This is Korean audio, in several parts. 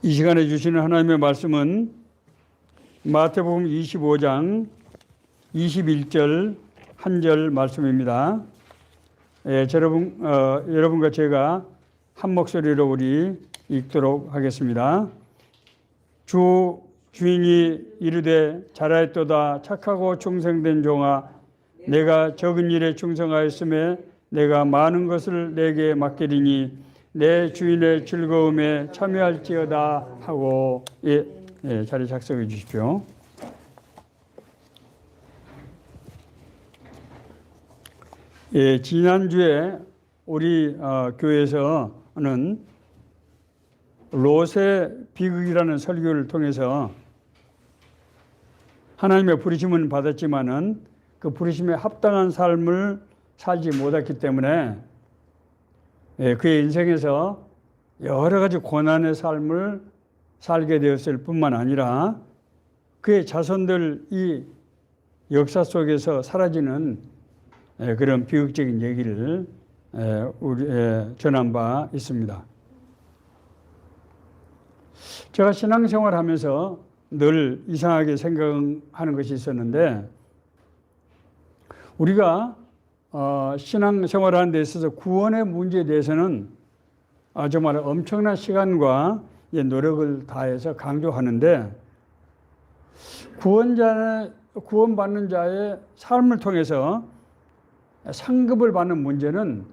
이 시간에 주시는 하나님의 말씀은 마태복음 25장 21절 한 절 말씀입니다. 여러분과 제가 한 목소리로 우리 읽도록 하겠습니다. 주인이 이르되 잘하였도다 착하고 충성된 종아, 내가 적은 일에 충성하였음에 내가 많은 것을 내게 맡기리니 내 주인의 즐거움에 참여할지어다 하고 자리 작성해 주십시오. 지난주에 우리 교회에서는 롯의 비극이라는 설교를 통해서 하나님의 부르심은 받았지만은 그 부르심에 합당한 삶을 살지 못했기 때문에 그의 인생에서 여러 가지 고난의 삶을 살게 되었을 뿐만 아니라 그의 자손들이 역사 속에서 사라지는 그런 비극적인 얘기를 전한 바 있습니다. 제가 신앙생활을 하면서 늘 이상하게 생각하는 것이 있었는데, 우리가 신앙생활을 하는 데 있어서 구원의 문제에 대해서는 정말 엄청난 시간과 노력을 다해서 강조하는데, 구원받는 자의 삶을 통해서 상급을 받는 문제는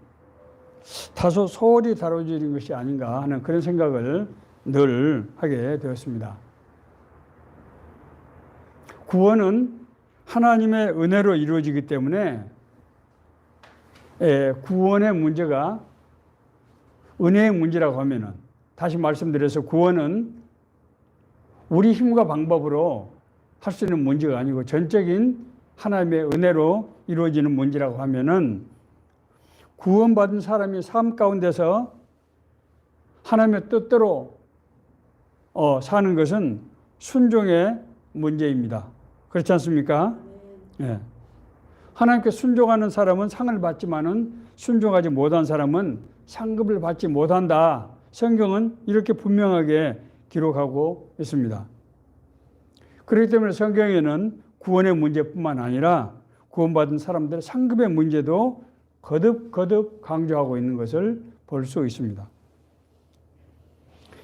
다소 소홀히 다뤄지는 것이 아닌가 하는 그런 생각을 늘 하게 되었습니다. 구원은 하나님의 은혜로 이루어지기 때문에 구원의 문제가 은혜의 문제라고 하면은, 다시 말씀드려서 구원은 우리 힘과 방법으로 할 수 있는 문제가 아니고 전적인 하나님의 은혜로 이루어지는 문제라고 하면은, 구원받은 사람이 삶 가운데서 하나님의 뜻대로 사는 것은 순종의 문제입니다. 그렇지 않습니까? 네. 하나님께 순종하는 사람은 상을 받지만은 순종하지 못한 사람은 상급을 받지 못한다. 성경은 이렇게 분명하게 기록하고 있습니다. 그렇기 때문에 성경에는 구원의 문제뿐만 아니라 구원받은 사람들의 상급의 문제도 거듭 강조하고 있는 것을 볼 수 있습니다.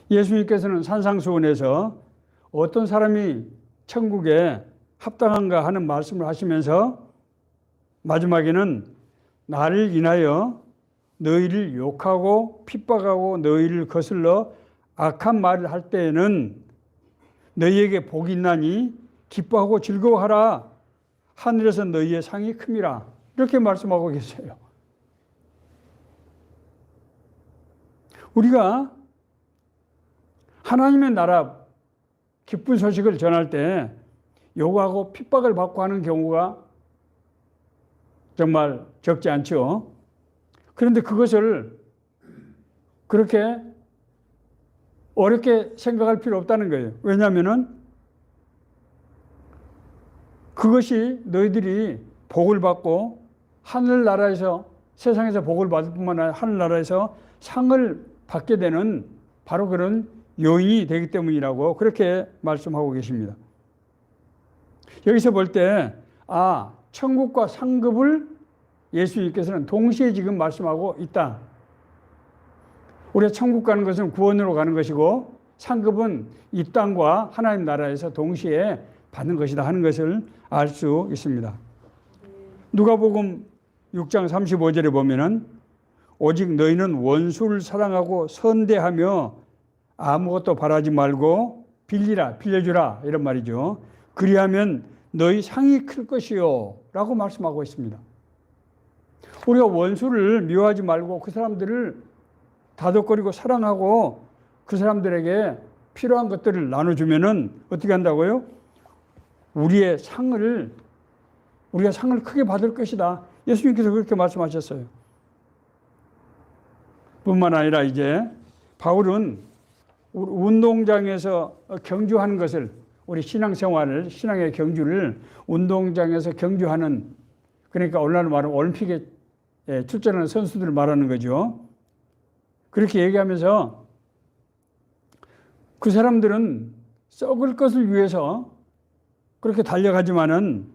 예수님께서는 산상수훈에서 어떤 사람이 천국에 합당한가 하는 말씀을 하시면서 마지막에는 나를 인하여 너희를 욕하고 핍박하고 너희를 거슬러 악한 말을 할 때에는 너희에게 복이 있나니 기뻐하고 즐거워하라. 하늘에서 너희의 상이 큼이라. 이렇게 말씀하고 계세요. 우리가 하나님의 나라 기쁜 소식을 전할 때 욕하고 핍박을 받고 하는 경우가 정말 적지 않죠. 그런데 그것을 그렇게 어렵게 생각할 필요 없다는 거예요. 왜냐하면은 그것이 너희들이 복을 받고 하늘나라에서, 세상에서 복을 받을 뿐만 아니라 하늘나라에서 상을 받게 되는 바로 그런 요인이 되기 때문이라고 그렇게 말씀하고 계십니다. 여기서 볼 때 천국과 상급을 예수님께서는 동시에 지금 말씀하고 있다. 우리가 천국 가는 것은 구원으로 가는 것이고 상급은 이 땅과 하나님 나라에서 동시에 받는 것이다 하는 것을 알 수 있습니다. 누가복음 6장 35절에 보면은 오직 너희는 원수를 사랑하고 선대하며 아무것도 바라지 말고 빌려주라 이런 말이죠. 그리하면 너희 상이 클 것이요 라고 말씀하고 있습니다. 우리가 원수를 미워하지 말고 그 사람들을 다독거리고 사랑하고 그 사람들에게 필요한 것들을 나눠주면은 어떻게 한다고요? 우리가 상을 크게 받을 것이다. 예수님께서 그렇게 말씀하셨어요. 뿐만 아니라 이제 바울은 운동장에서 경주하는 것을, 우리 신앙의 경주를 운동장에서 경주하는, 그러니까 오늘날 말하면 올림픽에 출전하는 선수들을 말하는 거죠. 그렇게 얘기하면서 그 사람들은 썩을 것을 위해서 그렇게 달려가지만은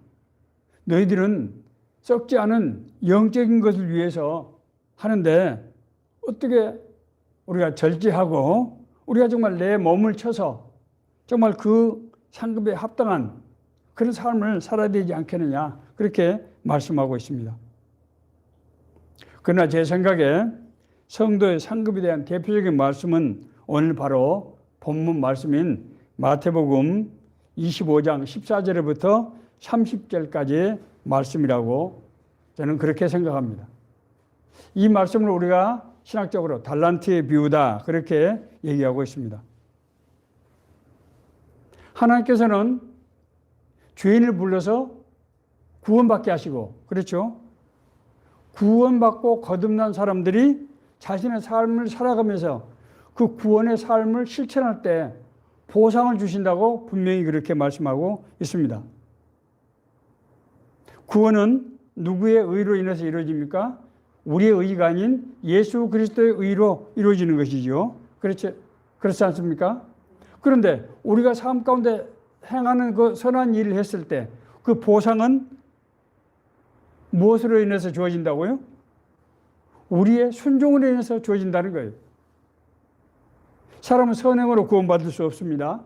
너희들은 썩지 않은 영적인 것을 위해서 하는데 어떻게 우리가 절제하고 우리가 정말 내 몸을 쳐서 정말 그 상급에 합당한 그런 삶을 살아야 되지 않겠느냐 그렇게 말씀하고 있습니다. 그러나 제 생각에 성도의 상급에 대한 대표적인 말씀은 오늘 바로 본문 말씀인 마태복음 25장 14절부터 30절까지의 말씀이라고 저는 그렇게 생각합니다. 이 말씀을 우리가 신학적으로 달란트의 비유다 그렇게 얘기하고 있습니다. 하나님께서는 죄인을 불러서 구원받게 하시고 그렇죠? 구원받고 거듭난 사람들이 자신의 삶을 살아가면서 그 구원의 삶을 실천할 때 보상을 주신다고 분명히 그렇게 말씀하고 있습니다. 구원은 누구의 의로 인해서 이루어집니까? 우리의 의가 아닌 예수 그리스도의 의로 이루어지는 것이죠. 그렇지 않습니까? 그런데 우리가 삶 가운데 행하는 그 선한 일을 했을 때 그 보상은 무엇으로 인해서 주어진다고요? 우리의 순종으로 인해서 주어진다는 거예요. 사람은 선행으로 구원받을 수 없습니다.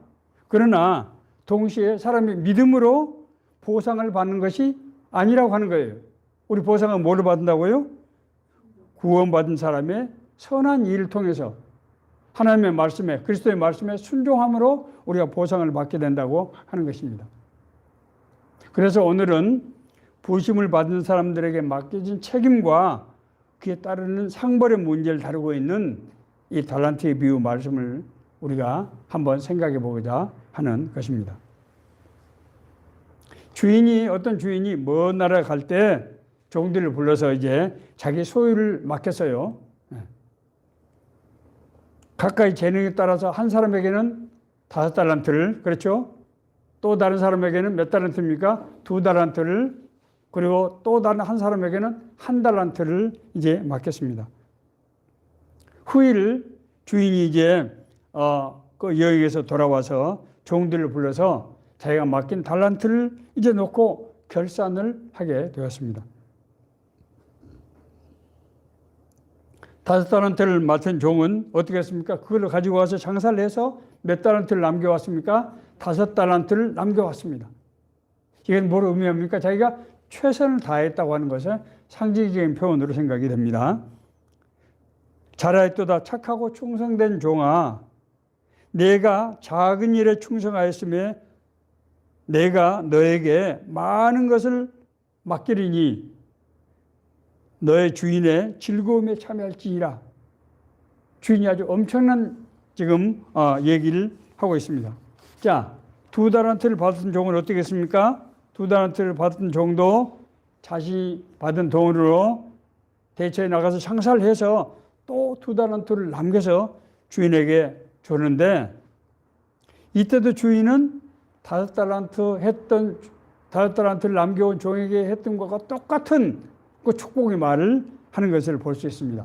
그러나 동시에 사람이 믿음으로 보상을 받는 것이 아니라고 하는 거예요. 우리 보상은 뭐를 받는다고요? 구원받은 사람의 선한 일을 통해서 하나님의 말씀에 그리스도의 말씀에 순종함으로 우리가 보상을 받게 된다고 하는 것입니다. 그래서 오늘은 부심을 받은 사람들에게 맡겨진 책임과 그에 따르는 상벌의 문제를 다루고 있는 이 달란트의 비유 말씀을 우리가 한번 생각해 보고자 하는 것입니다. 어떤 주인이 먼 나라에 갈 때 종들을 불러서 이제 자기 소유를 맡겼어요. 각각의 재능에 따라서 한 사람에게는 5달란트를, 그렇죠? 또 다른 사람에게는 몇 달란트입니까? 2달란트를, 그리고 또 다른 한 사람에게는 1달란트를 이제 맡겼습니다. 후일 주인이 이제 그 여행에서 돌아와서 종들을 불러서 자기가 맡긴 달란트를 이제 놓고 결산을 하게 되었습니다. 5달란트를 맡은 종은 어떻게 했습니까? 그걸 가지고 와서 장사를 해서 몇 달란트를 남겨왔습니까? 5달란트를 남겨왔습니다. 이건 뭘 의미합니까? 자기가 최선을 다했다고 하는 것은 상징적인 표현으로 생각이 됩니다. 잘하였도다 착하고 충성된 종아, 내가 작은 일에 충성하였으며 내가 너에게 많은 것을 맡기리니 너의 주인의 즐거움에 참여할지니라. 주인이 아주 엄청난 지금 얘기를 하고 있습니다. 자, 2달란트를 받은 종은 어떻게 했습니까? 2달란트를 받은 종도 자신이 받은 돈으로 대처에 나가서 장사를 해서 또 2달란트를 남겨서 주인에게 줬는데, 이때도 주인은 5달란트를 남겨온 종에게 했던 것과 똑같은 그 축복의 말을 하는 것을 볼 수 있습니다.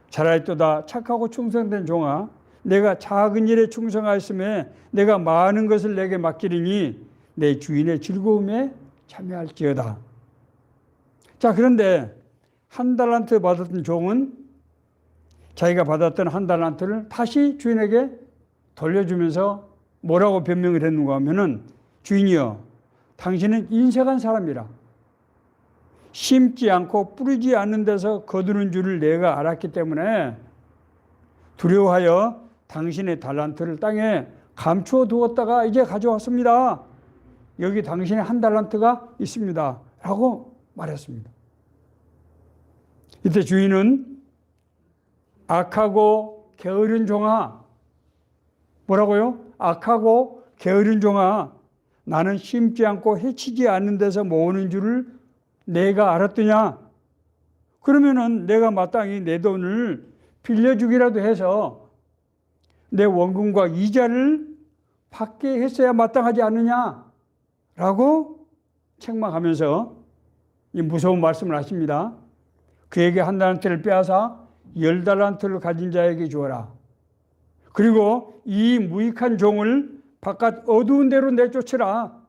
잘하였도다 착하고 충성된 종아, 내가 작은 일에 충성하였으며 내가 많은 것을 내게 맡기리니 내 주인의 즐거움에 참여할지어다. 자, 그런데 1달란트 받았던 종은 자기가 받았던 1달란트를 다시 주인에게 돌려주면서 뭐라고 변명을 했는가 하면은, 주인이여, 당신은 인색한 사람이라. 심지 않고 뿌리지 않는 데서 거두는 줄을 내가 알았기 때문에 두려워하여 당신의 달란트를 땅에 감추어 두었다가 이제 가져왔습니다. 여기 당신의 1달란트가 있습니다. 라고 말했습니다. 이때 주인은 악하고 게으른 종아, 뭐라고요? 악하고 게으른 종아, 나는 심지 않고 해치지 않는 데서 모으는 줄을 내가 알았더냐? 그러면은 내가 마땅히 내 돈을 빌려주기라도 해서 내 원금과 이자를 받게 했어야 마땅하지 않느냐? 라고 책망하면서 이 무서운 말씀을 하십니다. 그에게 1달란트를 빼앗아 10달란트를 가진 자에게 주어라. 그리고 이 무익한 종을 바깥 어두운 데로 내쫓으라.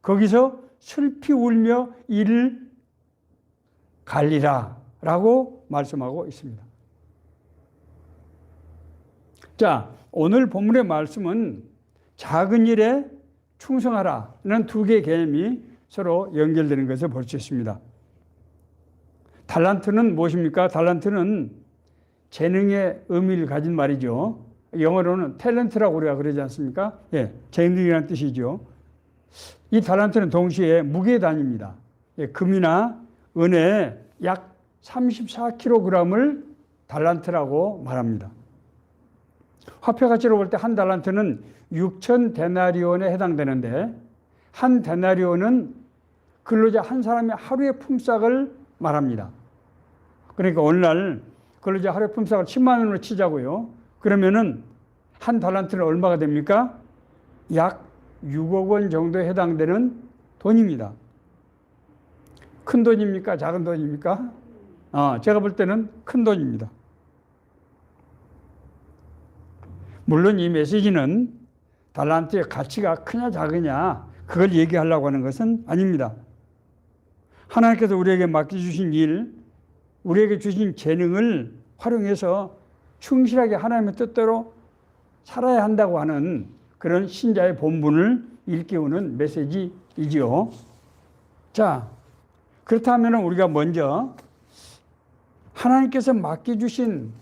거기서 슬피 울며 이를 갈리라 라고 말씀하고 있습니다. 자, 오늘 본문의 말씀은 작은 일에 충성하라는 두 개의 개념이 서로 연결되는 것을 볼 수 있습니다. 달란트는 무엇입니까? 달란트는 재능의 의미를 가진 말이죠. 영어로는 탤런트라고 우리가 그러지 않습니까? 예, 재능이라는 뜻이죠. 이 달란트는 동시에 무게의 단위입니다. 예, 금이나 은에 약 34kg을 달란트라고 말합니다. 화폐 가치로 볼 때 한 달란트는 6천 데나리온에 해당되는데, 한 데나리온은 근로자 한 사람의 하루의 품삯을 말합니다. 그러니까 오늘날 근로자 하루의 품삯을 10만 원으로 치자고요. 그러면은 한 달란트는 얼마가 됩니까? 약 6억 원 정도에 해당되는 돈입니다. 큰 돈입니까? 작은 돈입니까? 제가 볼 때는 큰 돈입니다. 물론 이 메시지는 달란트의 가치가 크냐 작으냐 그걸 얘기하려고 하는 것은 아닙니다. 하나님께서 우리에게 맡겨주신 일, 우리에게 주신 재능을 활용해서 충실하게 하나님의 뜻대로 살아야 한다고 하는 그런 신자의 본분을 일깨우는 메시지이지요. 자, 그렇다면 우리가 먼저 하나님께서 맡겨주신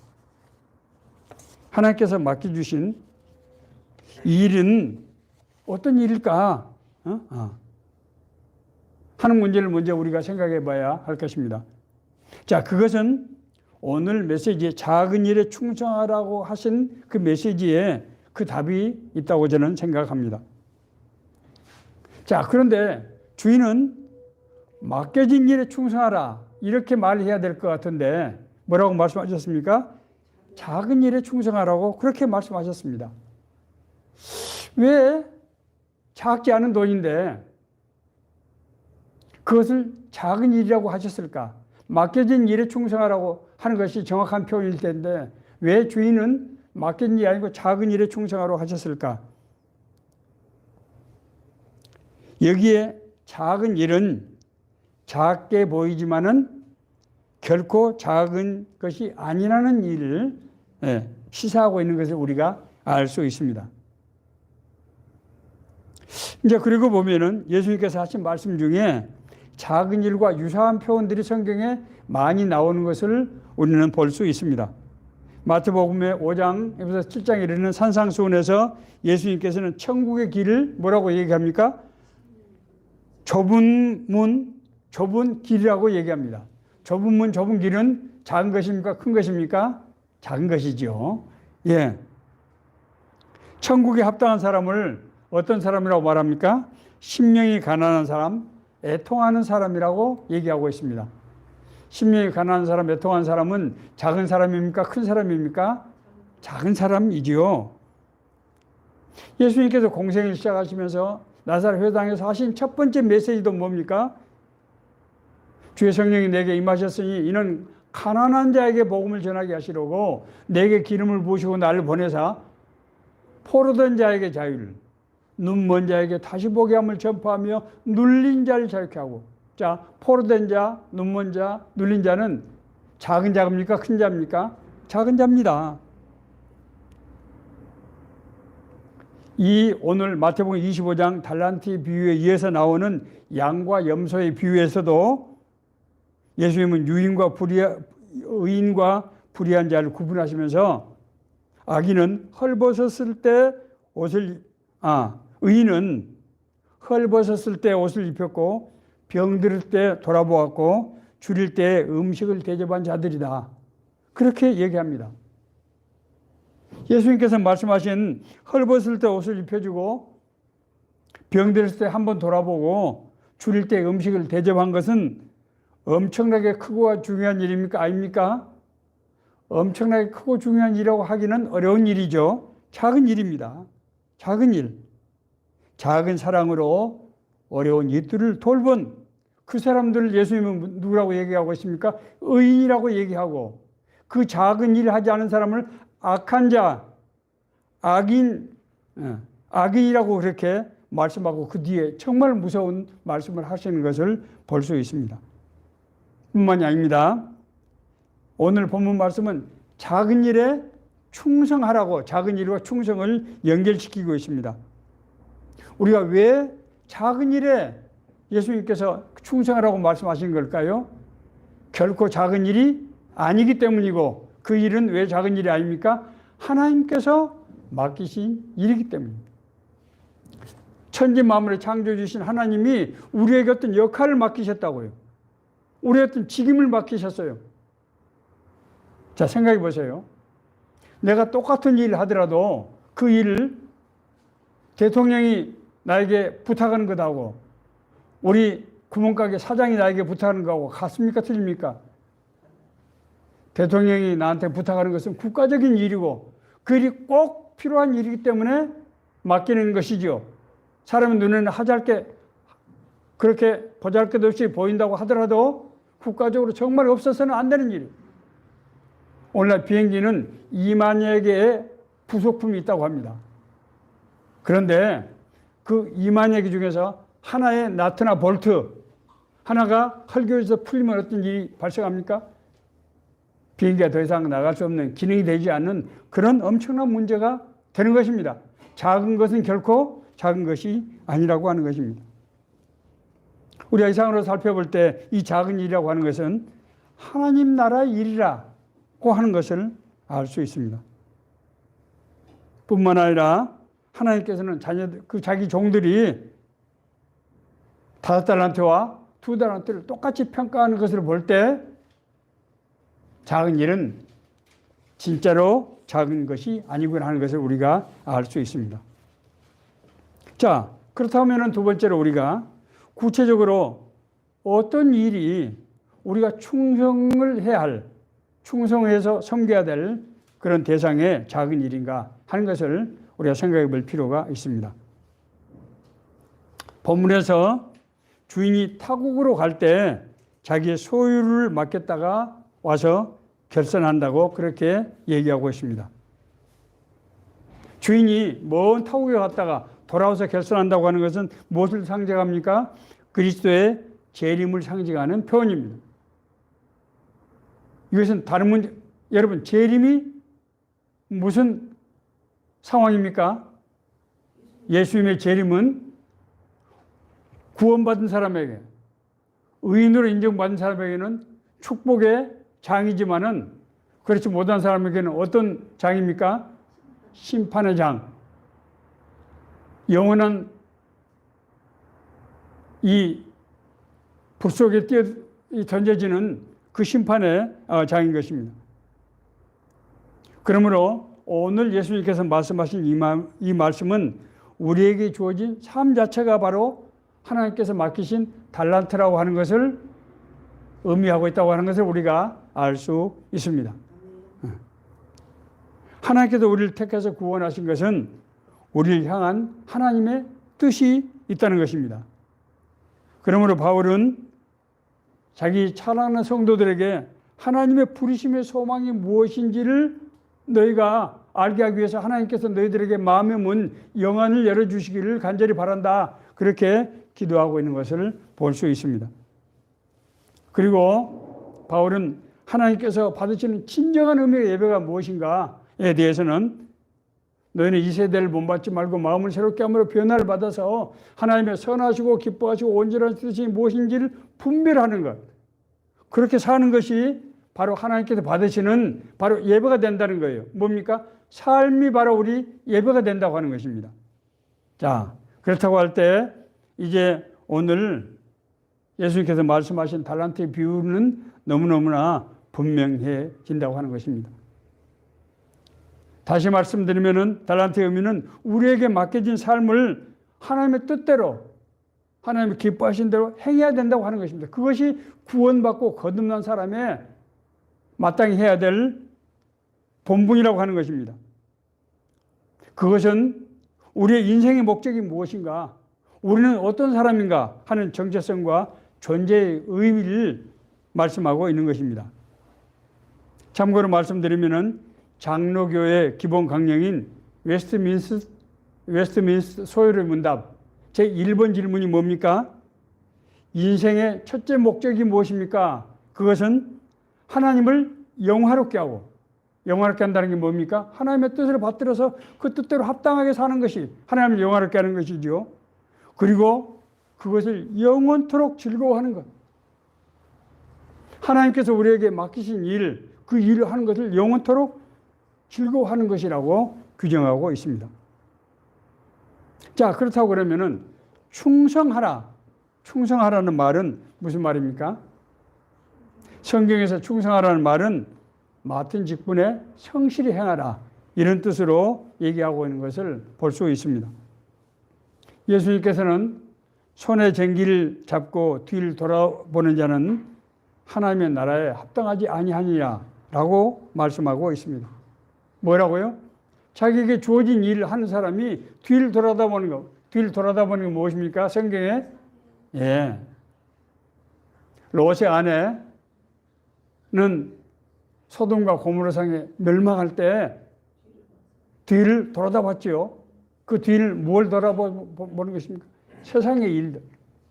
이 일은 어떤 일일까? 하는 문제를 먼저 우리가 생각해 봐야 할 것입니다. 자, 그것은 오늘 메시지에 작은 일에 충성하라고 하신 그 메시지에 그 답이 있다고 저는 생각합니다. 자, 그런데 주인은 맡겨진 일에 충성하라 이렇게 말해야 될 것 같은데 뭐라고 말씀하셨습니까? 작은 일에 충성하라고 그렇게 말씀하셨습니다. 왜 작지 않은 돈인데 그것을 작은 일이라고 하셨을까? 맡겨진 일에 충성하라고 하는 것이 정확한 표현일 텐데 왜 주인은 맡겨진 일이 아니고 작은 일에 충성하라고 하셨을까? 여기에 작은 일은 작게 보이지만은 결코 작은 것이 아니라는 일을 시사하고 있는 것을 우리가 알 수 있습니다. 이제 그리고 보면은 예수님께서 하신 말씀 중에 작은 일과 유사한 표현들이 성경에 많이 나오는 것을 우리는 볼 수 있습니다. 마태복음의 5장에서 7장에 이르는 산상수훈에서 예수님께서는 천국의 길을 뭐라고 얘기합니까? 좁은 문, 좁은 길이라고 얘기합니다. 좁은 문, 좁은 길은 작은 것입니까? 큰 것입니까? 작은 것이죠. 예. 천국에 합당한 사람을 어떤 사람이라고 말합니까? 심령이 가난한 사람, 애통하는 사람이라고 얘기하고 있습니다. 심령이 가난한 사람, 애통하는 사람은 작은 사람입니까? 큰 사람입니까? 작은 사람이지요. 예수님께서 공생을 시작하시면서 나사렛 회당에서 하신 첫 번째 메시지도 뭡니까? 주의 성령이 내게 임하셨으니 이는 가난한 자에게 복음을 전하게 하시려고 내게 기름을 부으시고 나를 보내사 포로된 자에게 자유를, 눈먼 자에게 다시 보게 함을 전파하며 눌린 자를 자유케 하고. 자, 포로된 자, 눈먼 자, 눌린 자는 작은 자입니까? 큰 자입니까? 작은 자입니다. 이 오늘 마태복음 25장 달란트 비유에 이어서 나오는 양과 염소의 비유에서도 예수님은 의인과 불의한 자를 구분하시면서 악인은 헐벗었을 때 의인은 헐벗었을 때 옷을 입혔고 병들을 때 돌아보았고 줄일 때 음식을 대접한 자들이다. 그렇게 얘기합니다. 예수님께서 말씀하신 헐벗을 때 옷을 입혀주고 병들었을 때 한번 돌아보고 줄일 때 음식을 대접한 것은 엄청나게 크고 중요한 일입니까? 아닙니까? 엄청나게 크고 중요한 일이라고 하기는 어려운 일이죠. 작은 일입니다. 작은 일. 작은 사랑으로 어려운 이들을 돌본 그 사람들을 예수님은 누구라고 얘기하고 있습니까? 의인이라고 얘기하고 그 작은 일을 하지 않은 사람을 악한 자, 악인이라고 그렇게 말씀하고 그 뒤에 정말 무서운 말씀을 하시는 것을 볼 수 있습니다. 뿐만이 아닙니다. 오늘 본문 말씀은 작은 일에 충성하라고 작은 일과 충성을 연결시키고 있습니다. 우리가 왜 작은 일에 예수님께서 충성하라고 말씀하신 걸까요? 결코 작은 일이 아니기 때문이고 그 일은 왜 작은 일이 아닙니까? 하나님께서 맡기신 일이기 때문입니다. 천지 만물을 창조해 주신 하나님이 우리에게 어떤 역할을 맡기셨다고요. 우리에게 어떤 직임을 맡기셨어요. 자, 생각해 보세요. 내가 똑같은 일을 하더라도 그 일을 대통령이 나에게 부탁하는 것하고 우리 구멍가게 사장이 나에게 부탁하는 것하고 같습니까? 틀립니까? 대통령이 나한테 부탁하는 것은 국가적인 일이고 그 일이 꼭 필요한 일이기 때문에 맡기는 것이죠. 사람의 눈에는 하잘게 그렇게 보잘것없이 보인다고 하더라도 국가적으로 정말 없어서는 안 되는 일이에요. 오늘날 비행기는 2만여 개의 부속품이 있다고 합니다. 그런데 그 2만여 개 중에서 하나의 나트나 볼트 하나가 헐교에서 풀리면 어떤 일이 발생합니까? 비행기가 더 이상 나갈 수 없는 기능이 되지 않는 그런 엄청난 문제가 되는 것입니다. 작은 것은 결코 작은 것이 아니라고 하는 것입니다. 우리가 이상으로 살펴볼 때 이 작은 일이라고 하는 것은 하나님 나라의 일이라고 하는 것을 알 수 있습니다. 뿐만 아니라 하나님께서는 자기 종들이 5달란트와 2달란트를 똑같이 평가하는 것을 볼 때 작은 일은 진짜로 작은 것이 아니구나 하는 것을 우리가 알 수 있습니다. 자, 그렇다면 두 번째로 우리가 구체적으로 어떤 일이 우리가 충성을 해야 할, 충성해서 섬겨야 될 그런 대상의 작은 일인가 하는 것을 우리가 생각해 볼 필요가 있습니다. 본문에서 주인이 타국으로 갈 때 자기의 소유를 맡겼다가 와서 결산한다고 그렇게 얘기하고 있습니다. 주인이 먼 타국에 갔다가 돌아와서 결산한다고 하는 것은 무엇을 상징합니까? 그리스도의 재림을 상징하는 표현입니다. 이것은 다른 문제, 여러분, 재림이 무슨 상황입니까? 예수님의 재림은 구원받은 사람에게, 의인으로 인정받은 사람에게는 축복의 장이지만은 그렇지 못한 사람에게는 어떤 장입니까? 심판의 장. 영원한 이 불 속에 던져지는 그 심판의 장인 것입니다. 그러므로 오늘 예수님께서 말씀하신 이 말씀은 우리에게 주어진 삶 자체가 바로 하나님께서 맡기신 달란트라고 하는 것을 의미하고 있다고 하는 것을 우리가 알 수 있습니다. 하나님께서 우리를 택해서 구원하신 것은 우리를 향한 하나님의 뜻이 있다는 것입니다. 그러므로 바울은 자기 사랑하는 성도들에게 하나님의 부르심의 소망이 무엇인지를 너희가 알게 하기 위해서 하나님께서 너희들에게 마음의 문, 영안을 열어주시기를 간절히 바란다. 그렇게 기도하고 있는 것을 볼 수 있습니다. 그리고 바울은 하나님께서 받으시는 진정한 의미의 예배가 무엇인가에 대해서는 너희는 이 세대를 본받지 말고 마음을 새롭게 함으로 변화를 받아서 하나님의 선하시고 기뻐하시고 온전한 뜻이 무엇인지를 분별하는 것. 그렇게 사는 것이 바로 하나님께서 받으시는 바로 예배가 된다는 거예요. 뭡니까? 삶이 바로 우리 예배가 된다고 하는 것입니다. 자, 그렇다고 할 때 이제 오늘 예수님께서 말씀하신 달란트의 비유는 너무너무나 분명해진다고 하는 것입니다. 다시 말씀드리면은 달란트의 의미는 우리에게 맡겨진 삶을 하나님의 뜻대로 하나님이 기뻐하신 대로 행해야 된다고 하는 것입니다. 그것이 구원받고 거듭난 사람의 마땅히 해야 될 본분이라고 하는 것입니다. 그것은 우리의 인생의 목적이 무엇인가, 우리는 어떤 사람인가 하는 정체성과 존재의 의미를 말씀하고 있는 것입니다. 참고로 말씀드리면은 장로교의 기본 강령인 웨스트민스터 소요의 문답 제 1번 질문이 뭡니까? 인생의 첫째 목적이 무엇입니까? 그것은 하나님을 영화롭게 하고, 영화롭게 한다는 게 뭡니까? 하나님의 뜻을 받들어서 그 뜻대로 합당하게 사는 것이 하나님을 영화롭게 하는 것이죠. 그리고 그것을 영원토록 즐거워하는 것. 하나님께서 우리에게 맡기신 일, 그 일을 하는 것을 영원토록 즐거워하는 것이라고 규정하고 있습니다. 자, 그렇다고 그러면은 충성하라. 충성하라는 말은 무슨 말입니까? 성경에서 충성하라는 말은 맡은 직분에 성실히 행하라. 이런 뜻으로 얘기하고 있는 것을 볼 수 있습니다. 예수님께서는 손에 쟁기를 잡고 뒤를 돌아보는 자는 하나님의 나라에 합당하지 아니하니라 라고 말씀하고 있습니다. 뭐라고요? 자기에게 주어진 일을 하는 사람이 뒤를 돌아다보는 것. 뒤를 돌아다보는 게 무엇입니까? 성경에 롯의 아내는 소돔과 고모라 성에 멸망할 때 뒤를 돌아다봤지요. 그 뒤를 뭘 돌아보는 것입니까? 세상의 일들,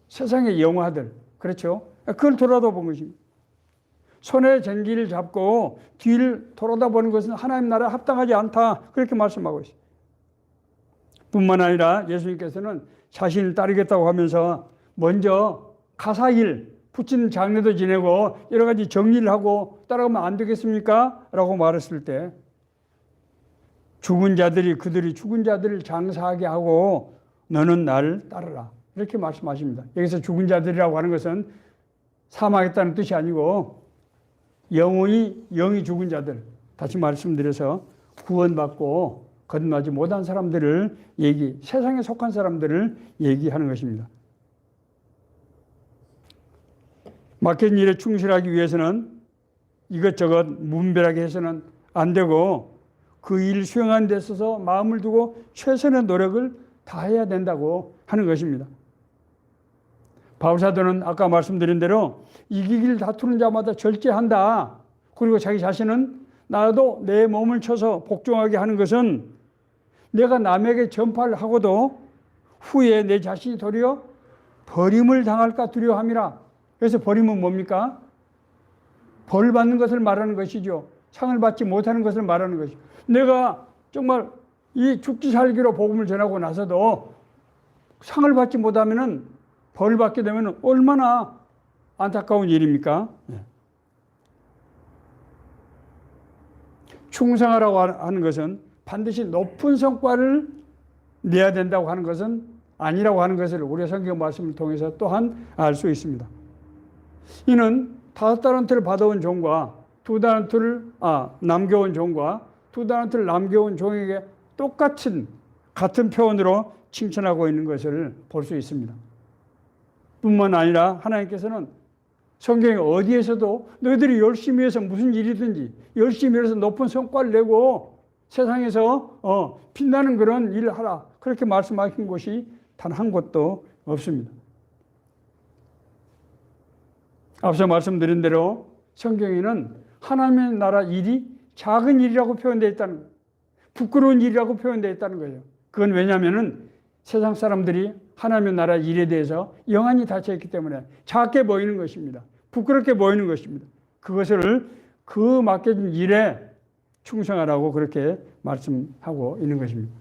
세상의 영화들, 그렇죠? 그걸 돌아다본 것입니다. 손에 쟁기를 잡고 뒤를 돌아다보는 것은 하나님 나라에 합당하지 않다. 그렇게 말씀하고 있어요. 뿐만 아니라 예수님께서는 자신을 따르겠다고 하면서 먼저 가사일, 붙이는 장례도 지내고 여러 가지 정리를 하고 따라가면 안 되겠습니까? 라고 말했을 때 죽은 자들이 그들이 죽은 자들을 장사하게 하고 너는 나를 따르라. 이렇게 말씀하십니다. 여기서 죽은 자들이라고 하는 것은 사망했다는 뜻이 아니고 영이 죽은 자들, 다시 말씀드려서 구원받고 거듭나지 못한 사람들을 세상에 속한 사람들을 얘기하는 것입니다. 맡긴 일에 충실하기 위해서는 이것저것 무분별하게 해서는 안 되고 그 일 수행하는 데 있어서 마음을 두고 최선의 노력을 다해야 된다고 하는 것입니다. 바울사도는 아까 말씀드린 대로 이기기를 다투는 자마다 절제한다. 그리고 자기 자신은 나도 내 몸을 쳐서 복종하게 하는 것은 내가 남에게 전파를 하고도 후에 내 자신이 도리어 버림을 당할까 두려워함이라. 그래서 버림은 뭡니까? 벌 받는 것을 말하는 것이죠. 상을 받지 못하는 것을 말하는 것이죠. 내가 정말 이 죽지 살기로 복음을 전하고 나서도 상을 받지 못하면은 벌을 받게 되면 얼마나 안타까운 일입니까? 충성하라고 하는 것은 반드시 높은 성과를 내야 된다고 하는 것은 아니라고 하는 것을 우리의 성경 말씀을 통해서 또한 알 수 있습니다. 이는 5달란트를 받아온 종과 2달란트를 남겨온 종과 2달란트를 남겨온 종에게 같은 표현으로 칭찬하고 있는 것을 볼 수 있습니다. 뿐만 아니라 하나님께서는 성경에 어디에서도 너희들이 열심히 해서 무슨 일이든지 열심히 해서 높은 성과를 내고 세상에서 빛나는 그런 일을 하라. 그렇게 말씀하신 곳이 단 한 곳도 없습니다. 앞서 말씀드린 대로 성경에는 하나님의 나라 일이 작은 일이라고 표현되어 있다는 거예요. 부끄러운 일이라고 표현되어 있다는 거예요. 그건 왜냐하면 세상 사람들이 하나님의 나라 일에 대해서 영안이 닫혀있기 때문에 작게 보이는 것입니다. 부끄럽게 보이는 것입니다. 그것을 그 맡겨진 일에 충성하라고 그렇게 말씀하고 있는 것입니다.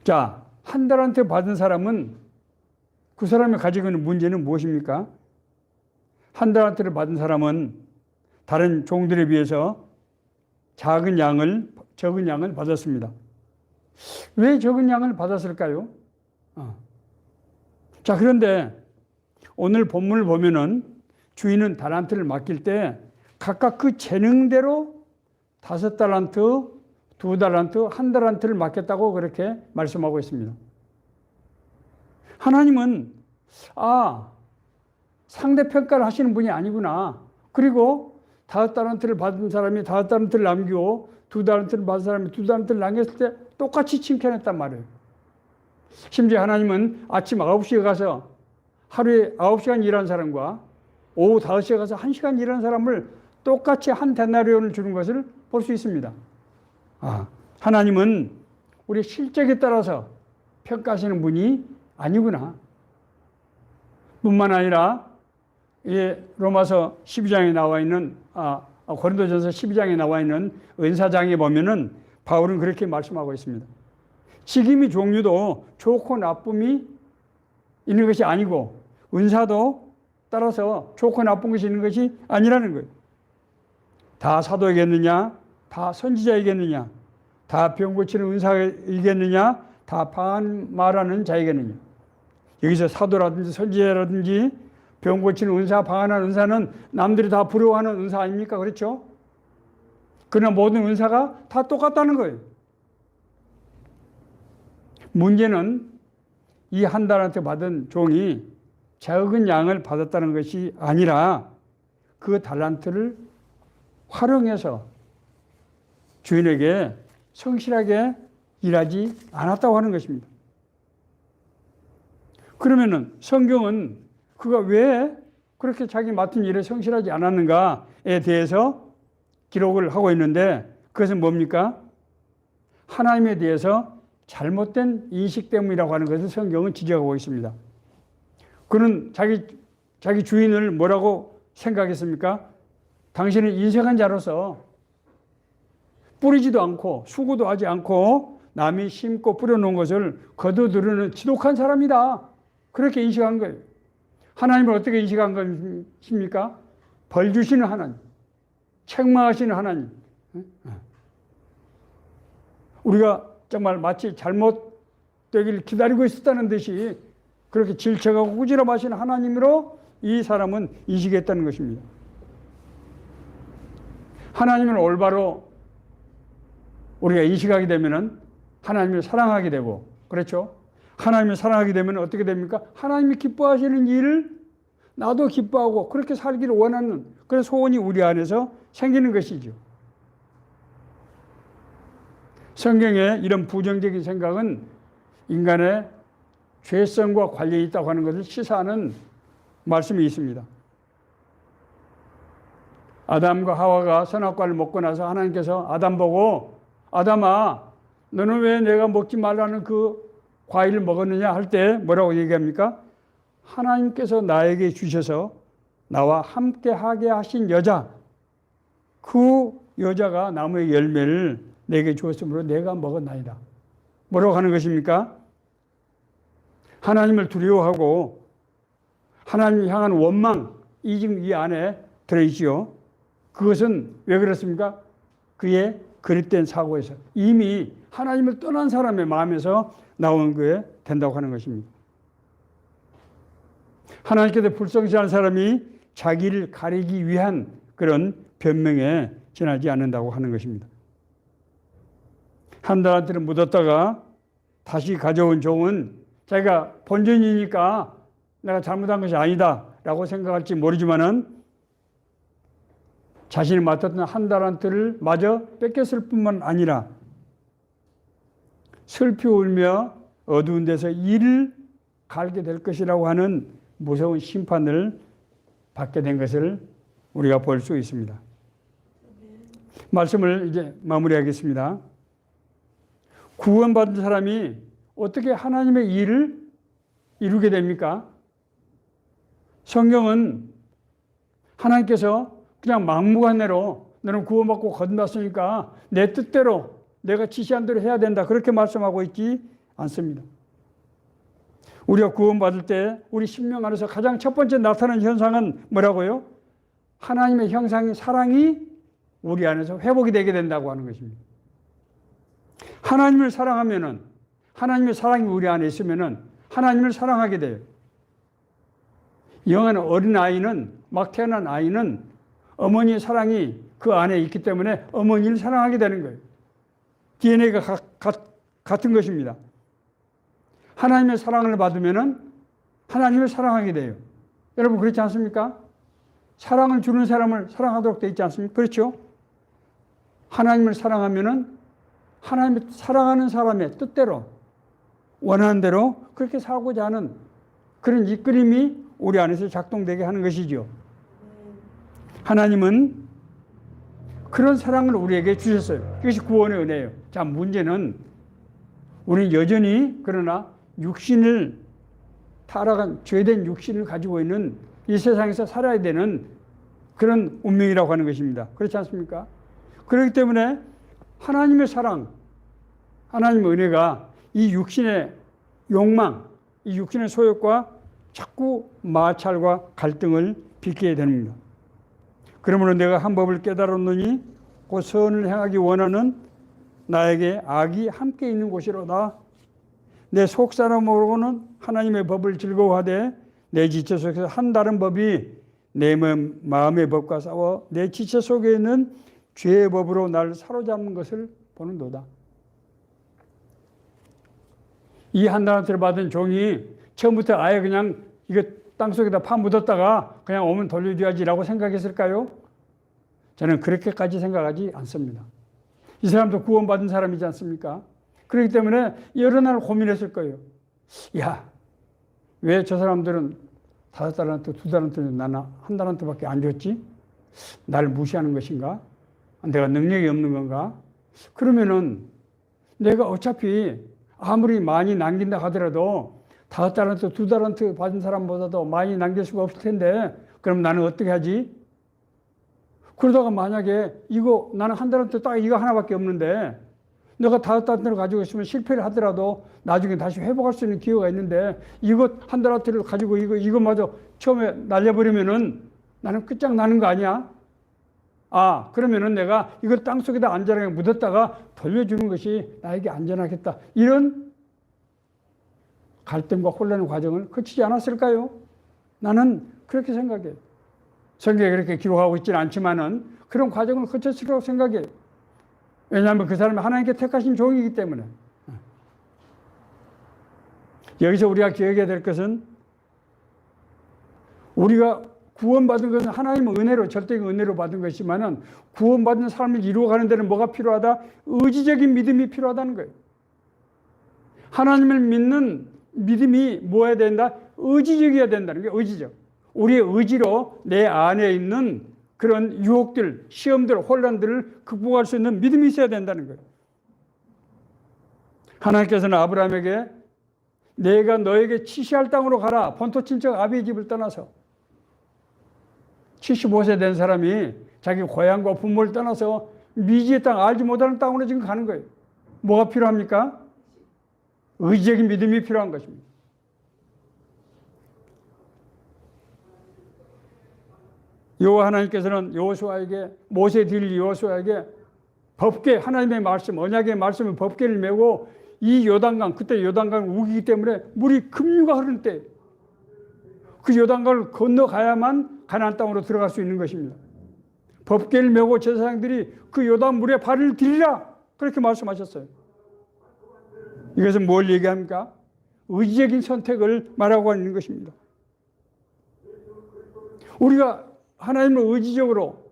자, 한 달한테 받은 사람은 그 사람이 가지고 있는 문제는 무엇입니까? 한 달한테를 받은 사람은 다른 종들에 비해서 적은 양을 받았습니다. 왜 적은 양을 받았을까요? 자, 그런데 오늘 본문을 보면은 주인은 달란트를 맡길 때 각각 그 재능대로 5달란트, 2달란트, 1달란트를 맡겼다고 그렇게 말씀하고 있습니다. 하나님은 상대평가를 하시는 분이 아니구나. 그리고 5달란트를 받은 사람이 5달란트를 남기고 2달란트를 받은 사람이 2달란트를 남겼을 때 똑같이 칭찬했단 말이에요. 심지어 하나님은 아침 9시에 가서 하루에 9시간 일하는 사람과 오후 5시에 가서 1시간 일하는 사람을 똑같이 한 데나리온을 주는 것을 볼 수 있습니다. 하나님은 우리 실적에 따라서 평가하시는 분이 아니구나. 뿐만 아니라 로마서 12장에 나와 있는 고린도전서 12장에 나와 있는 은사장에 보면은 바울은 그렇게 말씀하고 있습니다. 직임이 종류도 좋고 나쁨이 있는 것이 아니고 은사도 따라서 좋고 나쁜 것이 있는 것이 아니라는 거예요. 다 사도이겠느냐? 다 선지자이겠느냐? 다 병 고치는 은사이겠느냐? 다 방언 말하는 자이겠느냐? 여기서 사도라든지 선지자라든지 병 고치는 은사, 방언하는 은사는 남들이 다 부러워하는 은사 아닙니까? 그렇죠? 그러나 모든 은사가 다 똑같다는 거예요. 문제는 이 한 달한테 받은 종이 적은 양을 받았다는 것이 아니라 그 달란트를 활용해서 주인에게 성실하게 일하지 않았다고 하는 것입니다. 그러면은 성경은 그가 왜 그렇게 자기 맡은 일에 성실하지 않았는가에 대해서 기록을 하고 있는데 그것은 뭡니까? 하나님에 대해서 잘못된 인식 때문이라고 하는 것을 성경은 지적하고 있습니다. 그는 자기 주인을 뭐라고 생각했습니까? 당신은 인색한 자로서 뿌리지도 않고 수고도 하지 않고 남이 심고 뿌려놓은 것을 거두드리는 지독한 사람이다. 그렇게 인식한 거예요. 하나님을 어떻게 인식한 것입니까? 벌 주시는 하나님, 책망하시는 하나님. 우리가 정말 마치 잘못되길 기다리고 있었다는 듯이 그렇게 질책하고 꾸지람하시는 하나님으로 이 사람은 인식했다는 것입니다. 하나님을 올바로 우리가 인식하게 되면은 하나님을 사랑하게 되고, 그렇죠? 하나님을 사랑하게 되면 어떻게 됩니까? 하나님이 기뻐하시는 일을 나도 기뻐하고 그렇게 살기를 원하는 그런 소원이 우리 안에서 생기는 것이죠. 성경에 이런 부정적인 생각은 인간의 죄성과 관련이 있다고 하는 것을 시사하는 말씀이 있습니다. 아담과 하와가 선악과를 먹고 나서 하나님께서 아담 보고 아담아 너는 왜 내가 먹지 말라는 그 과일을 먹었느냐 할 때 뭐라고 얘기합니까? 하나님께서 나에게 주셔서 나와 함께 하게 하신 여자, 그 여자가 나무의 열매를 내게 주었으므로 내가 먹었나이다. 뭐라고 하는 것입니까? 하나님을 두려워하고 하나님을 향한 원망, 지금 이 안에 들어있지요. 그것은 왜 그렇습니까? 그의 그릇된 사고에서 이미 하나님을 떠난 사람의 마음에서 나온 거에 된다고 하는 것입니다. 하나님께서 불성실한 사람이 자기를 가리기 위한 그런 변명에 지나지 않는다고 하는 것입니다. 한 달한테는 묻었다가 다시 가져온 종은 자기가 본전이니까 내가 잘못한 것이 아니다 라고 생각할지 모르지만은 자신이 맡았던 한 달란트를 마저 뺏겼을 뿐만 아니라 슬피 울며 어두운 데서 이를 갈게 될 것이라고 하는 무서운 심판을 받게 된 것을 우리가 볼 수 있습니다. 말씀을 이제 마무리하겠습니다. 구원받은 사람이 어떻게 하나님의 일을 이루게 됩니까? 성경은 하나님께서 그냥 막무가내로 너는 구원받고 거듭났으니까 내 뜻대로 내가 지시한 대로 해야 된다 그렇게 말씀하고 있지 않습니다. 우리가 구원받을 때 우리 심령 안에서 가장 첫 번째 나타나는 현상은 뭐라고요? 하나님의 형상인 사랑이 우리 안에서 회복이 되게 된다고 하는 것입니다. 하나님을 사랑하면은 하나님의 사랑이 우리 안에 있으면은 하나님을 사랑하게 돼요. 영한 어린 아이는 막 태어난 아이는 어머니의 사랑이 그 안에 있기 때문에 어머니를 사랑하게 되는 거예요. DNA가 같은 것입니다. 하나님의 사랑을 받으면은 하나님을 사랑하게 돼요. 여러분 그렇지 않습니까? 사랑을 주는 사람을 사랑하도록 되어 있지 않습니까? 그렇죠? 하나님을 사랑하면은 하나님을 사랑하는 사람의 뜻대로 원하는 대로 그렇게 살고자 하는 그런 이끌림이 우리 안에서 작동되게 하는 것이죠. 하나님은 그런 사랑을 우리에게 주셨어요. 그것이 구원의 은혜예요. 자, 문제는 우리는 여전히 그러나 육신을 타락한 죄된 육신을 가지고 있는 이 세상에서 살아야 되는 그런 운명이라고 하는 것입니다. 그렇지 않습니까? 그렇기 때문에 하나님의 사랑, 하나님의 은혜가 이 육신의 욕망, 이 육신의 소욕과 자꾸 마찰과 갈등을 빚게 됩니다. 그러므로 내가 한 법을 깨달았노니 그 선을 행하기 원하는 나에게 악이 함께 있는 곳이로다. 내 속사람으로는 하나님의 법을 즐거워하되 내 지체 속에서 한 다른 법이 내 마음의 법과 싸워 내 지체 속에 있는 죄의 법으로 나를 사로잡는 것을 보는도다. 이 한 달란트를 받은 종이 처음부터 아예 그냥 이거 땅속에다 파 묻었다가 그냥 오면 돌려줘야지라고 생각했을까요? 저는 그렇게까지 생각하지 않습니다. 이 사람도 구원받은 사람이지 않습니까? 그렇기 때문에 여러 날 고민했을 거예요. 야, 왜 저 사람들은 5달란트, 2달란트, 나는 1달란트밖에 안 줬지? 나를 무시하는 것인가? 내가 능력이 없는 건가? 그러면은 내가 어차피 아무리 많이 남긴다 하더라도 5달란트, 2달란트 받은 사람보다도 많이 남길 수가 없을 텐데 그럼 나는 어떻게 하지? 그러다가 만약에 이거 나는 1달란트 딱 이거 하나밖에 없는데 내가 5달란트를 가지고 있으면 실패를 하더라도 나중에 다시 회복할 수 있는 기회가 있는데 이거 1달란트를 가지고 이거마저 처음에 날려버리면은 나는 끝장나는 거 아니야? 아, 그러면은 내가 이걸 땅속에다 안전하게 묻었다가 돌려주는 것이 나에게 안전하겠다. 이런 갈등과 혼란의 과정을 거치지 않았을까요? 나는 그렇게 생각해요. 성경에 그렇게 기록하고 있지는 않지만은 그런 과정을 거쳤을 거라고 생각해요. 왜냐하면 그 사람이 하나님께 택하신 종이기 때문에. 여기서 우리가 기억해야 될 것은 우리가 구원받은 것은 하나님의 은혜로, 절대적인 은혜로 받은 것이지만은 구원받은 삶을 이루어가는 데는 뭐가 필요하다? 의지적인 믿음이 필요하다는 거예요. 하나님을 믿는 믿음이 뭐여야 된다? 의지적이어야 된다는 게 의지적. 우리의 의지로 내 안에 있는 그런 유혹들, 시험들, 혼란들을 극복할 수 있는 믿음이 있어야 된다는 거예요. 하나님께서는 아브라함에게 내가 너에게 지시할 땅으로 가라. 본토 친척 아비의 집을 떠나서 75세 된 사람이 자기 고향과 부모를 떠나서 미지의 땅, 알지 못하는 땅으로 지금 가는 거예요. 뭐가 필요합니까? 의지적인 믿음이 필요한 것입니다. 여호와 하나님께서는 여호수아에게 모세 드릴 여호수아에게 법궤, 하나님의 말씀, 언약의 말씀을 법궤를 메고 이 요단강, 그때 요단강 우기기 때문에 물이 급류가 흐르는 때 그 요단강을 건너가야만 가나안 땅으로 들어갈 수 있는 것입니다. 법궤를 메고 제사장들이 그 요단 물에 발을 들이라 그렇게 말씀하셨어요. 이것은 뭘 얘기합니까? 의지적인 선택을 말하고 있는 것입니다. 우리가 하나님을 의지적으로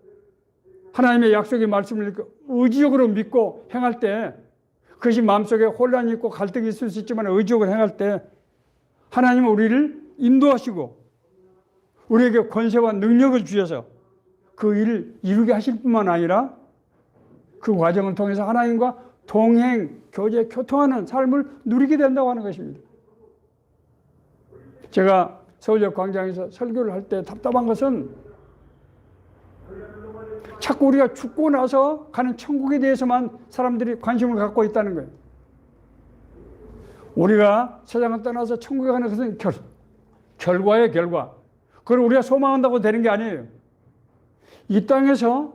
하나님의 약속의 말씀을 의지적으로 믿고 행할 때 그것이 마음속에 혼란이 있고 갈등이 있을 수 있지만 의지적으로 행할 때 하나님은 우리를 인도하시고 우리에게 권세와 능력을 주셔서 그 일을 이루게 하실 뿐만 아니라 그 과정을 통해서 하나님과 동행, 교제, 교통하는 삶을 누리게 된다고 하는 것입니다. 제가 서울역 광장에서 설교를 할 때 답답한 것은 자꾸 우리가 죽고 나서 가는 천국에 대해서만 사람들이 관심을 갖고 있다는 거예요. 우리가 세상을 떠나서 천국에 가는 것은 결과예요, 결과. 그걸 우리가 소망한다고 되는 게 아니에요. 이 땅에서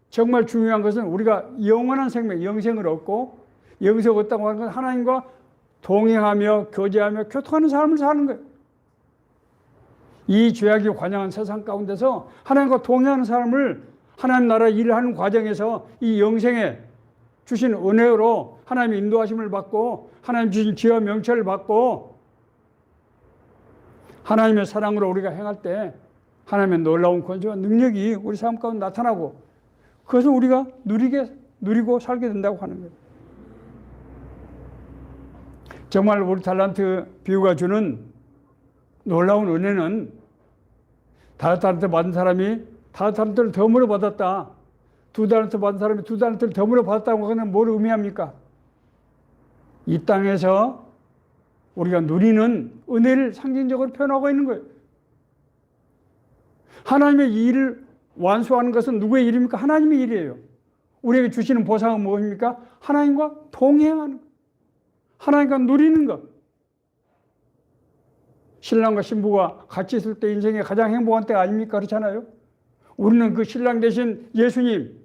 정말 중요한 것은 우리가 영원한 생명, 영생을 얻고 영생을 얻다고 하는 건 하나님과 동행하며 교제하며 교통하는 삶을 사는 거예요. 이 죄악이 관영한 세상 가운데서 하나님과 동행하는 삶을 하나님 나라 일을 하는 과정에서 이 영생에 주신 은혜로 하나님의 인도하심을 받고 하나님 주신 지혜와 명철을 받고 하나님의 사랑으로 우리가 행할 때 하나님의 놀라운 권세와 능력이 우리 삶 가운데 나타나고 그것을 우리가 누리고 살게 된다고 하는 거예요. 정말 우리 달란트 비유가 주는 놀라운 은혜는 5달란트 받은 사람이 5달란트를 더 물어 받았다. 2달란트 받은 사람이 2달란트를 더불어 받았다고 하면 뭘 의미합니까? 이 땅에서 우리가 누리는 은혜를 상징적으로 표현하고 있는 거예요. 하나님의 일을 완수하는 것은 누구의 일입니까? 하나님의 일이에요. 우리에게 주시는 보상은 무엇입니까? 하나님과 동행하는 것. 하나님과 누리는 것. 신랑과 신부가 같이 있을 때 인생의 가장 행복한 때가 아닙니까? 그렇잖아요. 우리는 그 신랑 대신 예수님,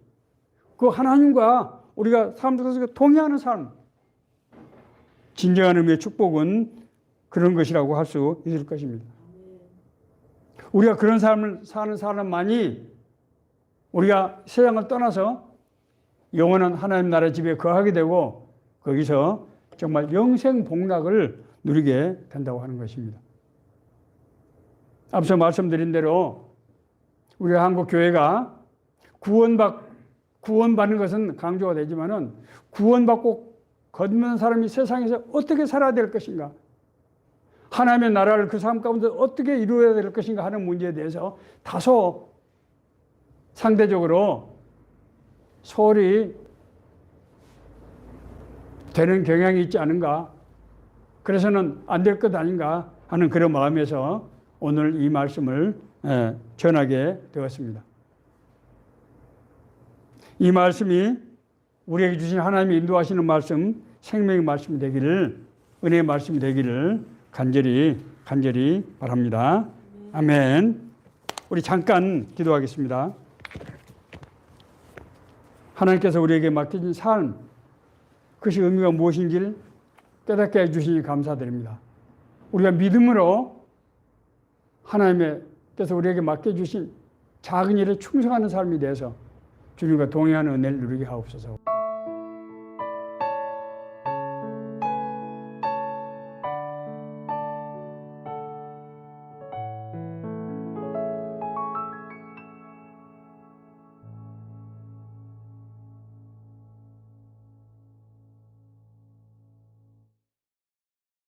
그 하나님과 우리가 삶 속에서 동행하는 삶. 진정한 의미의 축복은 그런 것이라고 할 수 있을 것입니다. 우리가 그런 삶을 사는 사람만이 우리가 세상을 떠나서 영원한 하나님 나라 집에 거하게 되고 거기서 정말 영생 복락을 누리게 된다고 하는 것입니다. 앞서 말씀드린 대로 우리 한국 교회가 구원받는 것은 강조가 되지만은 구원받고 거듭난 사람이 세상에서 어떻게 살아야 될 것인가? 하나님의 나라를 그 삶 가운데 어떻게 이루어야 될 것인가 하는 문제에 대해서 다소 상대적으로 소홀히 되는 경향이 있지 않은가? 그래서는 안 될 것 아닌가 하는 그런 마음에서 오늘 이 말씀을 전하게 되었습니다. 이 말씀이 우리에게 주신 하나님이 인도하시는 말씀, 생명의 말씀이 되기를, 은혜의 말씀이 되기를 간절히 바랍니다. 아멘. 우리 잠깐 기도하겠습니다. 하나님께서 우리에게 맡겨진 삶, 그것이 의미가 무엇인지를 깨닫게 해주시니 감사드립니다. 우리가 믿음으로 하나님께서 우리에게 맡겨주신 작은 일에 충성하는 삶이 돼서 주님과 동행하는 은혜를 누리게 하옵소서.